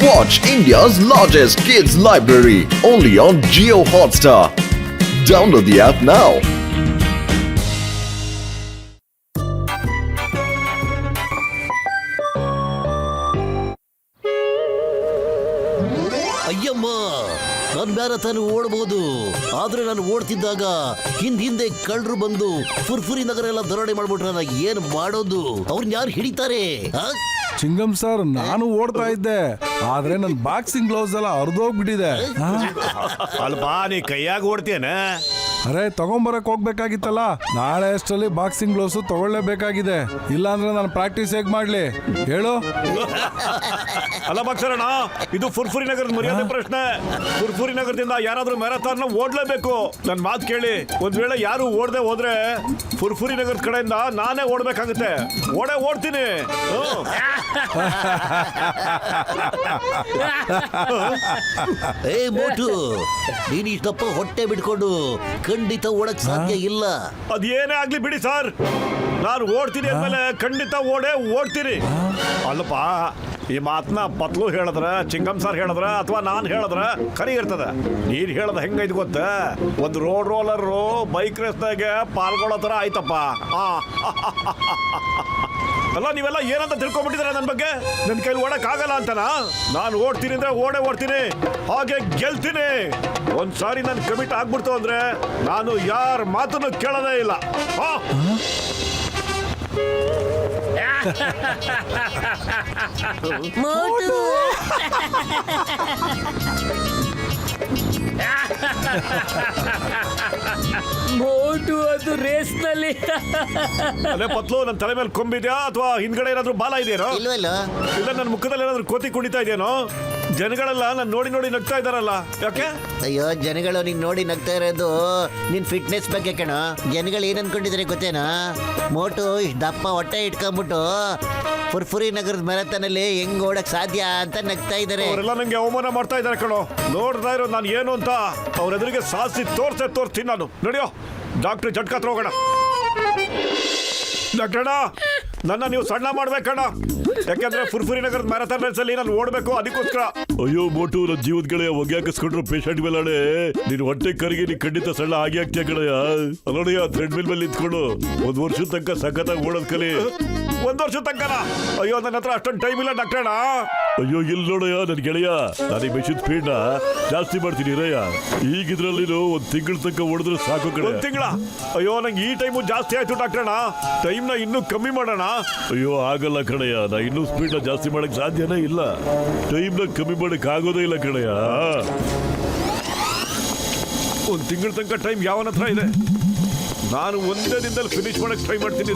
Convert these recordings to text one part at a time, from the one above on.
Watch India's largest kids library only on Jio Hotstar. Download the app now. ಅಯ್ಯಮ್ಮ, ನಾನು marathon ಓಡಬಹುದು, ಆದ್ರೆ ನಾನು ಓಡ್ತಿದ್ದಾಗ ಹಿಂದೆ ಕಳ್ಳರು ಬಂದು ಫುರ್ಫುರಿ ನಗರ ಎಲ್ಲ ದರೋಡೆ ಮಾಡ್ಬಿಟ್ರೆ ನಾನು ಏನ್ ಮಾಡೋದು? ಅವ್ರನ್ನ ಯಾರು ಹಿಡಿತಾರೆ? ಚಿಂಗಂ ಸರ್, ನಾನು ಓಡ್ತಾ ಇದ್ದೆ, ಆದ್ರೆ ನನ್ ಬಾಕ್ಸಿಂಗ್ ಗ್ಲೌಸ್ ಎಲ್ಲ ಹರಿದೋಗ್ಬಿಟ್ಟಿದೆ. ಅಲ್ಪ ನೀ ಕೈಯಾಗ ಓಡ್ತೀಯನ? ಅರೆ ತಗೊಂಬರಕ್ ಹೋಗ್ಬೇಕಾಗಿತ್ತಲ್ಲ, ನಾಳೆ ಅಷ್ಟರಲ್ಲಿ ಬಾಕ್ಸಿಂಗ್ ಗ್ಲೌಸ್ ತಗೊಳ್ಳೇಬೇಕಾಗಿದೆ, ಇಲ್ಲಾಂದ್ರೆ ನಾನು ಪ್ರಾಕ್ಟೀಸ್ ಹೇಗ್ ಮಾಡ್ಲಿ ಹೇಳು? ಅಲ್ಲ ಬಾಕ್ಸರಣ್ಣ, ಇದು ಫುರ್ಫುರಿ ನಗರದ ಮರ್ಯಾದೆ ಪ್ರಶ್ನೆ. ಫುರ್ಫುರಿ ನಗರದಿಂದ ಯಾರಾದ್ರೂ ಮ್ಯಾರಥಾನ್ ಓಡ್ಲೇಬೇಕು. ನನ್ ಮಾತು ಕೇಳಿ, ಒಂದ್ ವೇಳೆ ಯಾರು ಓಡದೆ ಹೋದ್ರೆ ಫುರ್ಫುರಿ ನಗರದ ಕಡೆಯಿಂದ ನಾನೇ ಓಡ್ಬೇಕಾಗುತ್ತೆ. ಓಡ್ತೀನಿ. ಏ ಮೋಟು, ನೀನ್ ಇಷ್ಟಪ್ಪ ಹೊಟ್ಟೆ ಬಿಟ್ಕೊಂಡು ಖಂಡಿತ ಓಡಕ್ ಸಾಧ್ಯ ಇಲ್ಲ. ಅದೇನೇ ಆಗ್ಲಿ ಬಿಡಿ ಸರ್, ನಾನು ಓಡ್ತೀನಿ ಅಂದ್ಮೇಲೆ ಖಂಡಿತ ಓಡ್ತೀನಿ. ಅಲ್ಲಪ್ಪ, ಈ ಮಾತನ್ನ ಪತ್ಲು ಹೇಳಿದ್ರ, ಚಿಂಗಂ ಸರ್ ಹೇಳಿದ್ರ, ಅಥವಾ ನಾನು ಹೇಳಿದ್ರ ಖರಿ ಇರ್ತದ. ನೀನ್ ಹೇಳದ ಹೆಂಗೈದು ಗೊತ್ತ, ಒಂದು ರೋಡ್ ರೋಲರು ಬೈಕ್ ರೇಸ್ನಾಗೆ ಪಾಲ್ಗೊಳ್ಳೋ ತರ ಆಯ್ತಪ್ಪ. ಅಲ್ಲ, ನೀವೆಲ್ಲ ಏನಂತ ತಿಳ್ಕೊಂಡ್ಬಿಟ್ಟಿದ್ರ ನನ್ನ ಬಗ್ಗೆ? ನನ್ನ ಕೈಲಿ ಓಡಕ್ ಆಗಲ್ಲ ಅಂತನಾ? ನಾನು ಓಡ್ತೀನಿ ಅಂದ್ರೆ ಓಡ್ತೀನಿ, ಹಾಗೆ ಗೆಲ್ತೀನಿ. ಒಂದ್ಸಾರಿ ನನ್ ಕಮಿಟ್ ಆಗ್ಬಿಡ್ತು ಅಂದ್ರೆ ನಾನು ಯಾರ ಮಾತನ್ನು ಕೇಳೋದೇ ಇಲ್ಲ. ಮೋಟು ಮೋಟು, ಅದು ರೇಸ್ ನಲ್ಲಿ ಅದೇ ಪತ್ಲು, ನನ್ನ ತಲೆ ಮೇಲೆ ಕೊಂಬಿದ್ಯಾ ಅಥವಾ ಹಿಂದ್ಗಡೆ ಏನಾದ್ರು ಬಾಲ ಇದೆಯೇನೋ? ಇಲ್ವಲ್ಲ? ಇಲ್ಲ ನನ್ನ ಮುಖದಲ್ಲಿ ಏನಾದ್ರು ಕೋತಿ ಕುಣಿತಾ ಇದೆಯೇನೋ? ಜನಗಳೆಲ್ಲ ನಾನು ನೋಡಿ ನಗ್ತಾ ಇದಾರಲ್ಲ, ಯಾಕೆ? ಅಯ್ಯೋ, ಜನಗಳು ನೀನ್ ನೋಡಿ ನಗ್ತಾ ಇರೋದು ನಿನ್ ಫಿಟ್ನೆಸ್ ಬಗ್ಗೆ ಕಣ. ಜನಗಳು ಏನ್ ಅನ್ಕೊಂಡಿದ್ರೆ ಗೊತ್ತೇನಾ? ಮೋಟು ಇಷ್ಟ ದಪ್ಪ ಹೊಟ್ಟೆ ಇಟ್ಕೊಂಡ್ಬಿಟ್ಟು ಫುರ್ಫುರಿ ನಗರದ ಮ್ಯಾರಥಾನಲ್ಲಿ ಹೆಂಗ್ ಓಡಕ್ ಸಾಧ್ಯ ಅಂತ ನಗ್ತಾ ಇದಾರೆ. ಅವರೆಲ್ಲ ನಂಗೆ ಅವಮಾನ ಮಾಡ್ತಾ ಇದಾರೆ ಕಣೋ. ನೋಡ್ತಾ ಇರೋ ನಾನು ಏನು ಅಂತ ಅವ್ರ ಎದುರಿಗೆ ಸಾಧಿಸಿ ತೋರಿಸ್ತೀನಿ ನಾನು. ನಡೆಯೋ, ಡಾಕ್ಟ್ರ್ ಜಟ್ಕ ಹತ್ರ ಹೋಗೋಣ. ಡಾಕ್ಟರ್, ನನ್ನ ನೀವು ಸಣ್ಣ ಮಾಡ್ಬೇಕಣ್ಣ, ಯಾಕಂದ್ರೆ ಫುರ್ಫುರಿ ನಗರದ ಮ್ಯಾರಥಾನ್ ರೇಸ್ ಅಲ್ಲಿ ನಾನು ಓಡ್ಬೇಕು, ಅದಕ್ಕೋಸ್ಕರ. ಅಯ್ಯೋ ಮೋಟು, ನನ್ನ ಜೀವದ ಗೆಳೆಯ ಹೊಗೆ ಹಾಕಿಸ್ಕೊಂಡ್ರು ಪೇಷಂಟ್ ಮೇಲೆ ನೀನ್ ಹೊಟ್ಟೆ ಕರಿಗೆ ನೀ ಖಂಡಿತ ಸಣ್ಣ ಆಗಿ ಆಗ್ತೀಯ ಗೆಳೆಯ. ಅಲ್ಲೋಡಿಯ ಥ್ರೆಡ್ ಮಿಲ್ ಮೇಲೆ ನಿಂತ್ಕೊಂಡು 1 ವರ್ಷದ ತನಕ ಸಖತ್ತಾಗಿ ಓಡೋದ್ ಕಲಿ. 1 ವರ್ಷದ ತನಕನ? ಅಯ್ಯೋ, ನನ್ನ ಹತ್ರ ಅಷ್ಟೊಂದು ಟೈಮ್ ಇಲ್ಲ ಡಾಕ್ಟರ್. ಅಯ್ಯೋ, ಇಲ್ಲಿ ನೋಡಯ್ಯ ನನ್ ಗೆಳೆಯ, ನಾನು ಈ ಮೆಷಿನ್ ಸ್ಪೀಡ್ ನ ಜಾಸ್ತಿ ಮಾಡ್ತೀನಿ ರಯ್ಯ. ಈಗಿದ್ರಲ್ಲಿ 1 ತಿಂಗಳ ತನಕ ಓಡಿದ್ರೆ ಸಾಕು ಕಡೆ. 1 ತಿಂಗಳ? ಅಯ್ಯೋ, ನಂಗೆ ಈ ಟೈಮು ಜಾಸ್ತಿ ಆಯ್ತು ಡಾಕ್ಟರ್. ಟೈಮ್ ನ ಇನ್ನೂ ಕಮ್ಮಿ ಮಾಡೋಣ. ಅಯ್ಯೋ ಆಗಲ್ಲ ಕಡೆಯ, ನಾ ಇನ್ನೂ ಸ್ಪೀಡ್ ನ ಜಾಸ್ತಿ ಮಾಡಕ್ ಸಾಧ್ಯನೇ ಇಲ್ಲ. ಟೈಮ್ ನ ಕಮ್ಮಿ ಮಾಡಕ್ ಆಗೋದೇ ಇಲ್ಲ ಕಡೆಯ. 1 ತಿಂಗಳ ತನಕ ಟೈಮ್ ಯಾವನ ಹತ್ರ ಇದೆ? ನಾನು ಒಂದೇ ದಿನದಲ್ಲಿ ಫಿನಿಶ್ ಮಾಡಕ್ ಟ್ರೈ ಮಾಡ್ತೀನಿ.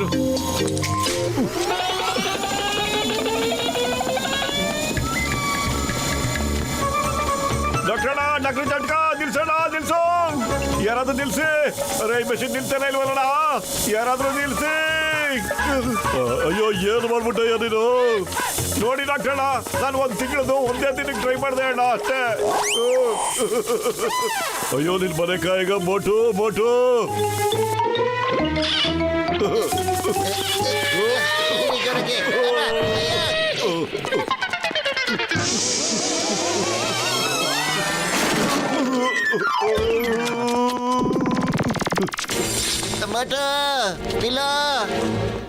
ಡಾಕ್ಟರ್ ಜಟ್ಕ, ನಿಲ್ಸು, ಯಾರಾದ್ರೂ ನಿಲ್ಸಿ. ಅರೆ, ಈ ಮೆಷಿನ್ ನಿಲ್ತಾನೆ ಇಲ್ವಲ್ಲ, ಯಾರಾದ್ರೂ ನಿಲ್ಸಿ. ಅಯ್ಯೋ, ಏನು ಮಾಡ್ಬಿಟ್ಟಯ್ಯ ನೀನು? ನೋಡಿ ಡಾಕ್ಟರ್, ನಾನು 1 ತಿಂಗಳದು ಒಂದೇ ದಿನಕ್ಕೆ ಟ್ರೈ ಮಾಡಿದೆ ಅಣ್ಣ, ಅಷ್ಟೇ. ಅಯ್ಯೋ, ನಿನ್ ಮನೆ ಕಾಯಿಗ ಮೋಟು.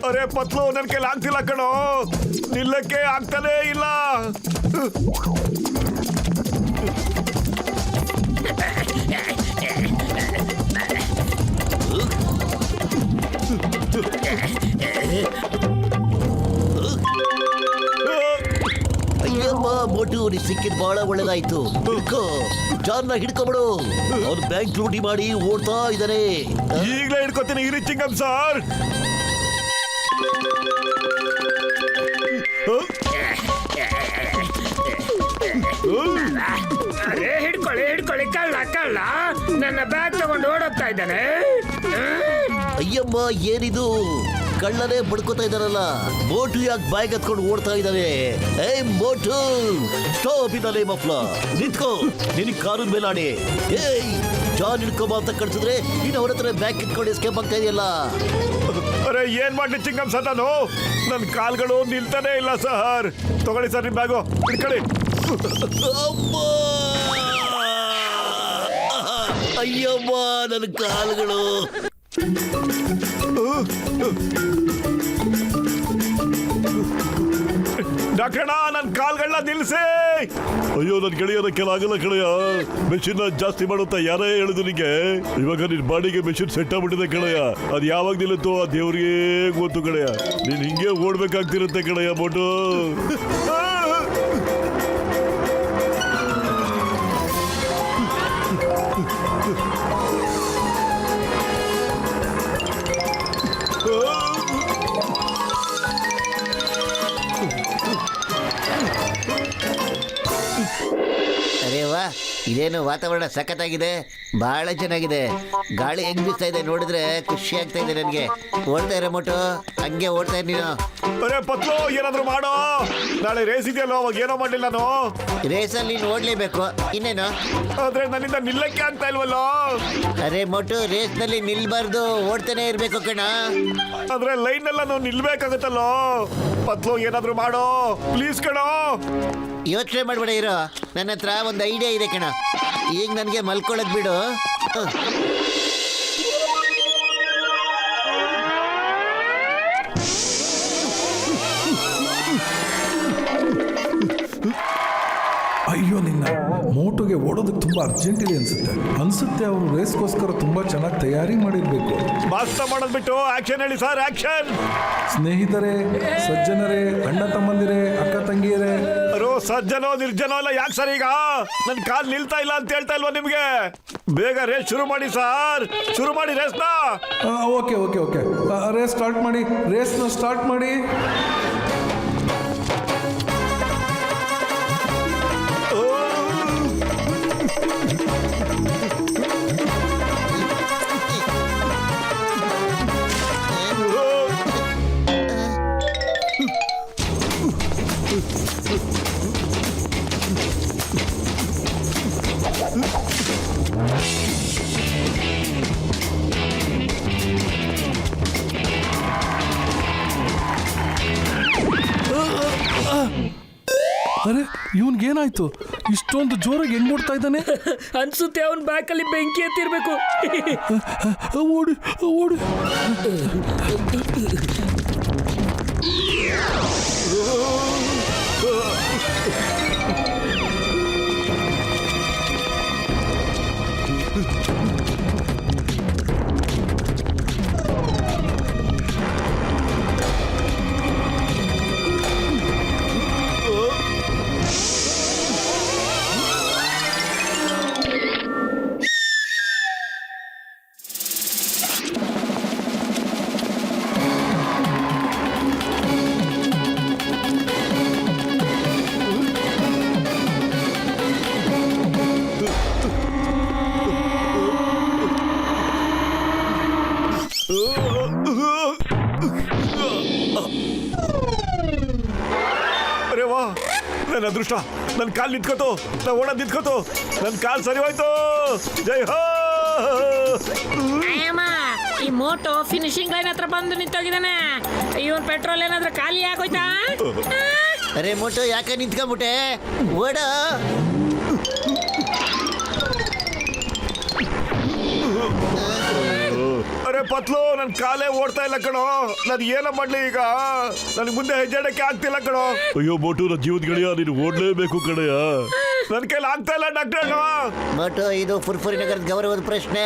ಅರೆ ಪತ್ಲು, ನನ್ ಕೈಲಿ ಆಗ್ತಿಲ್ಲ ಕಣೋ, ನಿಲ್ಲಕ್ಕೆ ಆಗ್ತಾನೇ ಇಲ್ಲ. ಅಯ್ಯಮ್ಮ ಮೋಟು, ನೀ ಸಿಕ್ಕಿದ್ ಬಹಳ ಒಳ್ಳೇದಾಯ್ತು. ಜಾನ್ನ ಹಿಡ್ಕೊಬಿಡು, ಅವ್ರು ಬ್ಯಾಂಕ್ ಲೂಟಿ ಮಾಡಿ ಓಡ್ತಾ ಇದಾರೆ. ಈಗಲೇ ಹಿಡ್ಕೊತೀನಿ ಇರಿ ಚಿಂಗಂ ಸರ್. ಅರೆ ಹಿಡ್ಕೊಳ್ಳಿ ಕಳ್ಳ ನನ್ನ ಬ್ಯಾಗ್ ತಗೊಂಡು ಓಡೋಗ್ತಾ ಇದ್ದಾನೆ. ಅಯ್ಯಮ್ಮ, ಏನಿದು? ಕಳ್ಳನೇ ಬಡ್ಕೋತಾ ಇದಾರಲ್ಲ. ಮೋಟು ಯಾಕೆ ಬ್ಯಾಗ್ ಎತ್ಕೊಂಡು ಓಡ್ತಾ ಇದ್ದಾನೆ? ಏ Motu, stop in the name of law. ನಿಂತ್ಕೋ, ನಿನಗೆ ಕಾನೂನು ಮೇಲಾಣೆ. ಏಯ್, ಜಾನ್ ಹಿಡ್ಕೊಂಬ ಅಂತ ಕಳ್ಸಿದ್ರೆ ನೀನು ಅವ್ರ ಹತ್ರ ಬ್ಯಾಗ್ ಇಟ್ಕೊಂಡು ಎಸ್ಕೇಪ್ ಆಗ್ತಾ ಇದೆಯಲ್ಲ. ಅರೆ ಏನ್ ಮಾಡ್ಲಿ ಚಿಂಗಮ್ ಸರ್ ನಾನು ನನ್ನ ಕಾಲ್ಗಳು ನಿಲ್ತಾನೆ ಇಲ್ಲ ಸರ್. ತಗೊಳ್ಳಿ ಸರ್ ನಿಮ್ ಬ್ಯಾಗು ಇಟ್ಕೊಳ್ಳಿ. ಅಯ್ಯಮ್ಮ ನನ್ನ ಕಾಲುಗಳು. ಡಾಕ್ಟರ್ಣ ನನ್ನ ಕಾಲ್ಗಳನ್ನ ನಿಲ್ಸಿ. ಅಯ್ಯೋ ನನ್ ಗೆಳೆಯೋದಕ್ಕೆಲ್ಲ ಆಗಲ್ಲ ಕಳೆಯ. ಮೆಷಿನ್ ಜಾಸ್ತಿ ಮಾಡುತ್ತಾ ಯಾರೇ ಹೇಳಿದ್ರು ನಿಂಗೆ. ಇವಾಗ ನಿನ್ ಬಾಡಿಗೆ ಮೆಷಿನ್ ಸೆಟ್ ಆಗ್ಬಿಟ್ಟಿದೆ ಕಳೆಯ. ಅದ್ ಯಾವಾಗ ನಿಲ್ಲುತ್ತೋ ಆ ದೇವ್ರಿಗೆ ಗೊತ್ತು ಕಳೆಯ. ನೀನ್ ಹಿಂಗೆ ಓಡ್ಬೇಕಾಗ್ತಿರುತ್ತೆ ಕಳೆಯ ಬೋಟು. ಅರೇ ವಾ, ಇದೇನು ವಾತಾವರಣ ಸಖತ್ತಾಗಿದೆ, ಬಹಳ ಚೆನ್ನಾಗಿದೆ. ಗಾಳಿ ಹೆಂಗ್ ಬೀಸ್ತಾ ಇದೆ ನೋಡಿದ್ರೆ ಖುಷಿ ಆಗ್ತಾ ಇದೆ ನನಗೆ. ಓಡ್ತಾ ಇರೋ ಮೋಟು, ಹಂಗೆ ಓಡ್ತಾ ಇರ್ ನೀನು. ಅರೆ ಪತ್ಲು ಏನಾದ್ರು ಮಾಡೋ. ನಾಳೆ ರೇಸ್ ಇದೆಯಲ್ಲೋ, ಅವಾಗ ಏನೋ ಮಾಡ್ಲಿಲ್ಲ ನಾನು. ರೇಸಲ್ಲಿ ನೀನು ಓಡ್ಲೇಬೇಕು, ಇನ್ನೇನು. ಆದ್ರೆ ನನ್ನಿಂದ ನಿಲ್ಲಕ್ಕೆ ಆಗ್ತಾ ಇಲ್ವಲ್ಲೋ. ಅರೆ ಮೋಟು, ರೇಸ್ನಲ್ಲಿ ನಿಲ್ಬಾರ್ದು, ಓಡ್ತಾನೆ ಇರ್ಬೇಕು ಕಣ. ಆದ್ರೆ ಲೈನ್ ಎಲ್ಲ ನಾವು ನಿಲ್ಬೇಕಾಗತ್ತಲ್ಲೋ. ಪತ್ಲು ಏನಾದ್ರು ಮಾಡೋ ಪ್ಲೀಸ್ ಕಣೋ. ಯೋಚನೆ ಮಾಡ್ಬೇಡ ಇರೋ, ನನ್ನ ಹತ್ರ ಒಂದು ಐಡಿಯಾ ಇದೆ ಕಣ. ಈಗ ನನಗೆ ಮಲ್ಕೊಳಕ್ ಬಿಡು. ಅಯ್ಯೋ ನಿನ್ನ ಮೋಟುಗೆ ಓಡೋದಕ್ಕೆ ತುಂಬ ಅರ್ಜೆಂಟ್ ಇದೆ ಅನ್ಸುತ್ತೆ ಅವರು ರೇಸ್ಗೋಸ್ಕರ ತುಂಬ ಚೆನ್ನಾಗಿ ತಯಾರಿ ಮಾಡಿರ್ಬೇಕು. ಮಾಸ್ತ ಮಾಡೋದ್ ಬಿಟ್ಟು ಆಕ್ಷನ್ ಹೇಳಿ ಸರ್, ಆಕ್ಷನ್. ಸ್ನೇಹಿತರೆ, ಸಜ್ಜನರೇ, ಅಣ್ಣ ತಮ್ಮಂದಿರೇ, ಅಕ್ಕ ತಂಗಿಯರೇ. ಅರೋ ಸಜ್ಜನೋ ನಿರ್ಜನೋ ಎಲ್ಲ ಯಾಕೆ ಸರ್ ಈಗ ನನ್ ಕಾಲ್ ನಿಲ್ತಾ ಇಲ್ಲ ಅಂತ ಹೇಳ್ತಾ ಇಲ್ವಾ ನಿಮ್ಗೆ? ಬೇಗ ರೇಸ್ ಶುರು ಮಾಡಿ ಸರ್, ಶುರು ಮಾಡಿ ರೇಸ್ನ. Okay okay okay, race start ಮಾಡಿ, ರೇಸ್ನ ಸ್ಟಾರ್ಟ್ ಮಾಡಿ. ಅರೆ ಇವನ್ಗೇನಾಯ್ತು? ಇಷ್ಟೊಂದು ಜೋರಾಗಿ ಹೆಂಗ್ ಓಡ್ತಾ ಇದ್ದಾನೆ? ಅನ್ಸುತ್ತೆ ಅವನ್ ಬ್ಯಾಕಲ್ಲಿ ಬೆಂಕಿ ಎತ್ತಿರ್ಬೇಕು. ಓಡಿ ಓಡಿ. ಅರೆ ವಾ, ನನ್ನ ಅದೃಷ್ಟ, ನನ್ನ ಕಾಲ್ ನಿಂತ್ಕೋತು, ನಾ ಓಡೋದ್ ನಿಂತ್ಕೋತು, ನನ್ನ ಕಾಲ್ ಸರಿ ಹೋಯ್ತು. ಜೈ ಹೋ. ಈ ಮೋಟೋ ಫಿನಿಶಿಂಗ್ ಲೈನ್ ಹತ್ರ ಬಂದು ನಿಂತೋಗಿದ್ದಾನೆ. ಇವನ್ ಪೆಟ್ರೋಲ್ ಏನಾದ್ರೂ ಖಾಲಿ ಆಗೋಯ್ತಾ? ಅರೆ ಮೋಟು, ಯಾಕೆ ನಿಂತ್ಕೊಂಡ್ಬಿಟ್ಟೆ? ಓಡ. ಅರೆ ಪತ್ಲು, ನನ್ ಕಾಲೇ ಓಡ್ತಾ ಇಲ್ಲ ಕಣೋ. ನಾನು ಏನ ಮಾಡ್ಲಿ ಈಗ? ನನ್ಗೆ ಮುಂದೆ ಹೆಜ್ಜೆ ಇಡಕ್ಕೆ ಆಗ್ತಿಲ್ಲ ಕಣೋ. ಅಯ್ಯೋ ಬೋಟು, ನನ್ನ ಜೀವದ ಗೆಳೆಯ, ನೀನು ಓಡ್ಲೇಬೇಕು ಕಣಯ್ಯ. ನನ್ ಕೈಲಿ ಆಗ್ತಾ ಇಲ್ಲ ಡಾಕ್ಟರ್. ಮೋಟು, ಇದು ಫುರ್ಫುರಿ ನಗರದ ಗೌರವದ ಪ್ರಶ್ನೆ,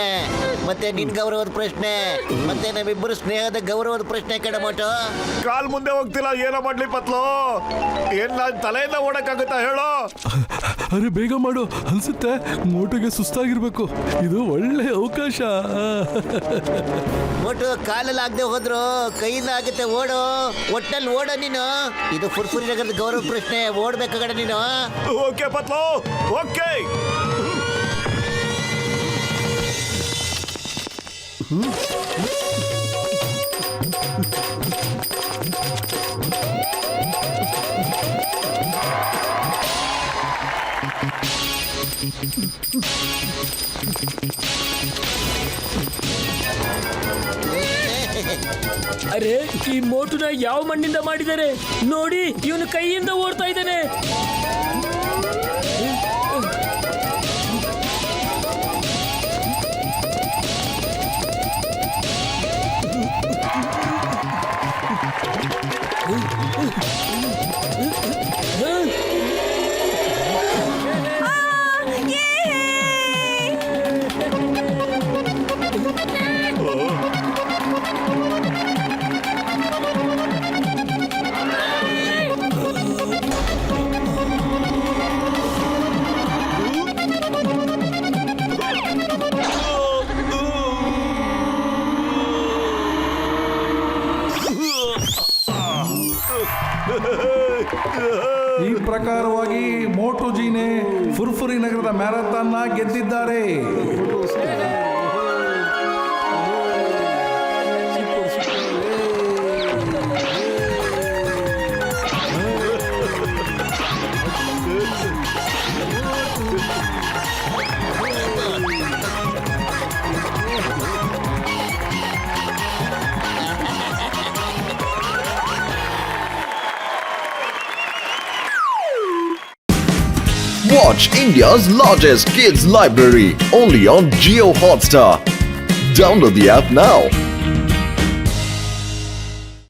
ಮತ್ತೆ ನಿನ್ ಗೌರವದ ಪ್ರಶ್ನೆ, ಮತ್ತೆ ನಮ್ಮಿಬ್ಬರು ಸ್ನೇಹದ ಗೌರವದ ಪ್ರಶ್ನೆ ಕಣ ಮೋಟು. ಕಾಲ್ ಮುಂದೆ ಹೋಗ್ತಿಲ್ಲ, ಏನೋ ಮಾಡ್ಲಿ ಪತ್ಲು? ಏನ್ ನಾನ್ ತಲೆಯಿಂದ ಓಡಕ್ಕಾಗುತ್ತಾ ಹೇಳೋ? ಅರೆ ಬೇಗ ಮಾಡು, ಅನ್ಸುತ್ತೆ ಮೋಟುಗೆ ಸುಸ್ತಾಗಿರ್ಬೇಕು. ಇದು ಒಳ್ಳೆ ಅವಕಾಶ. ಮೋಟು, ಕಾಲಲ್ಲಿ ಆಗದೆ ಹೋದ್ರು ಕೈಯಿಂದ ಆಗುತ್ತೆ, ಓಡು. ಒಟ್ಟಲ್ಲಿ ಓಡ ನೀನು. ಇದು ಫುರ್ಫುರಿ ನಗರದ ಗೌರವ ಪ್ರಶ್ನೆ, ಓಡ್ಬೇಕಾಗಡ ನೀನು. Okay Patlu, okay. ಅರೆ ಈ ಮೋಟುನ ಯಾವ ಮಣ್ಣಿಂದ ಮಾಡಿದ್ದಾರೆ ನೋಡಿ, ಇವನು ಕೈಯಿಂದ ಓಡ್ತಾ ಇದ್ದಾನೆ. ಈ ಪ್ರಕಾರವಾಗಿ ಮೋಟು ಜೀನೆ ಫುರ್ಫುರಿ ನಗರದ ಮ್ಯಾರಥಾನ್ ಗೆದ್ದಿದ್ದಾರೆ. Watch India's largest kids library only on Geo Hotstar. Download the app now.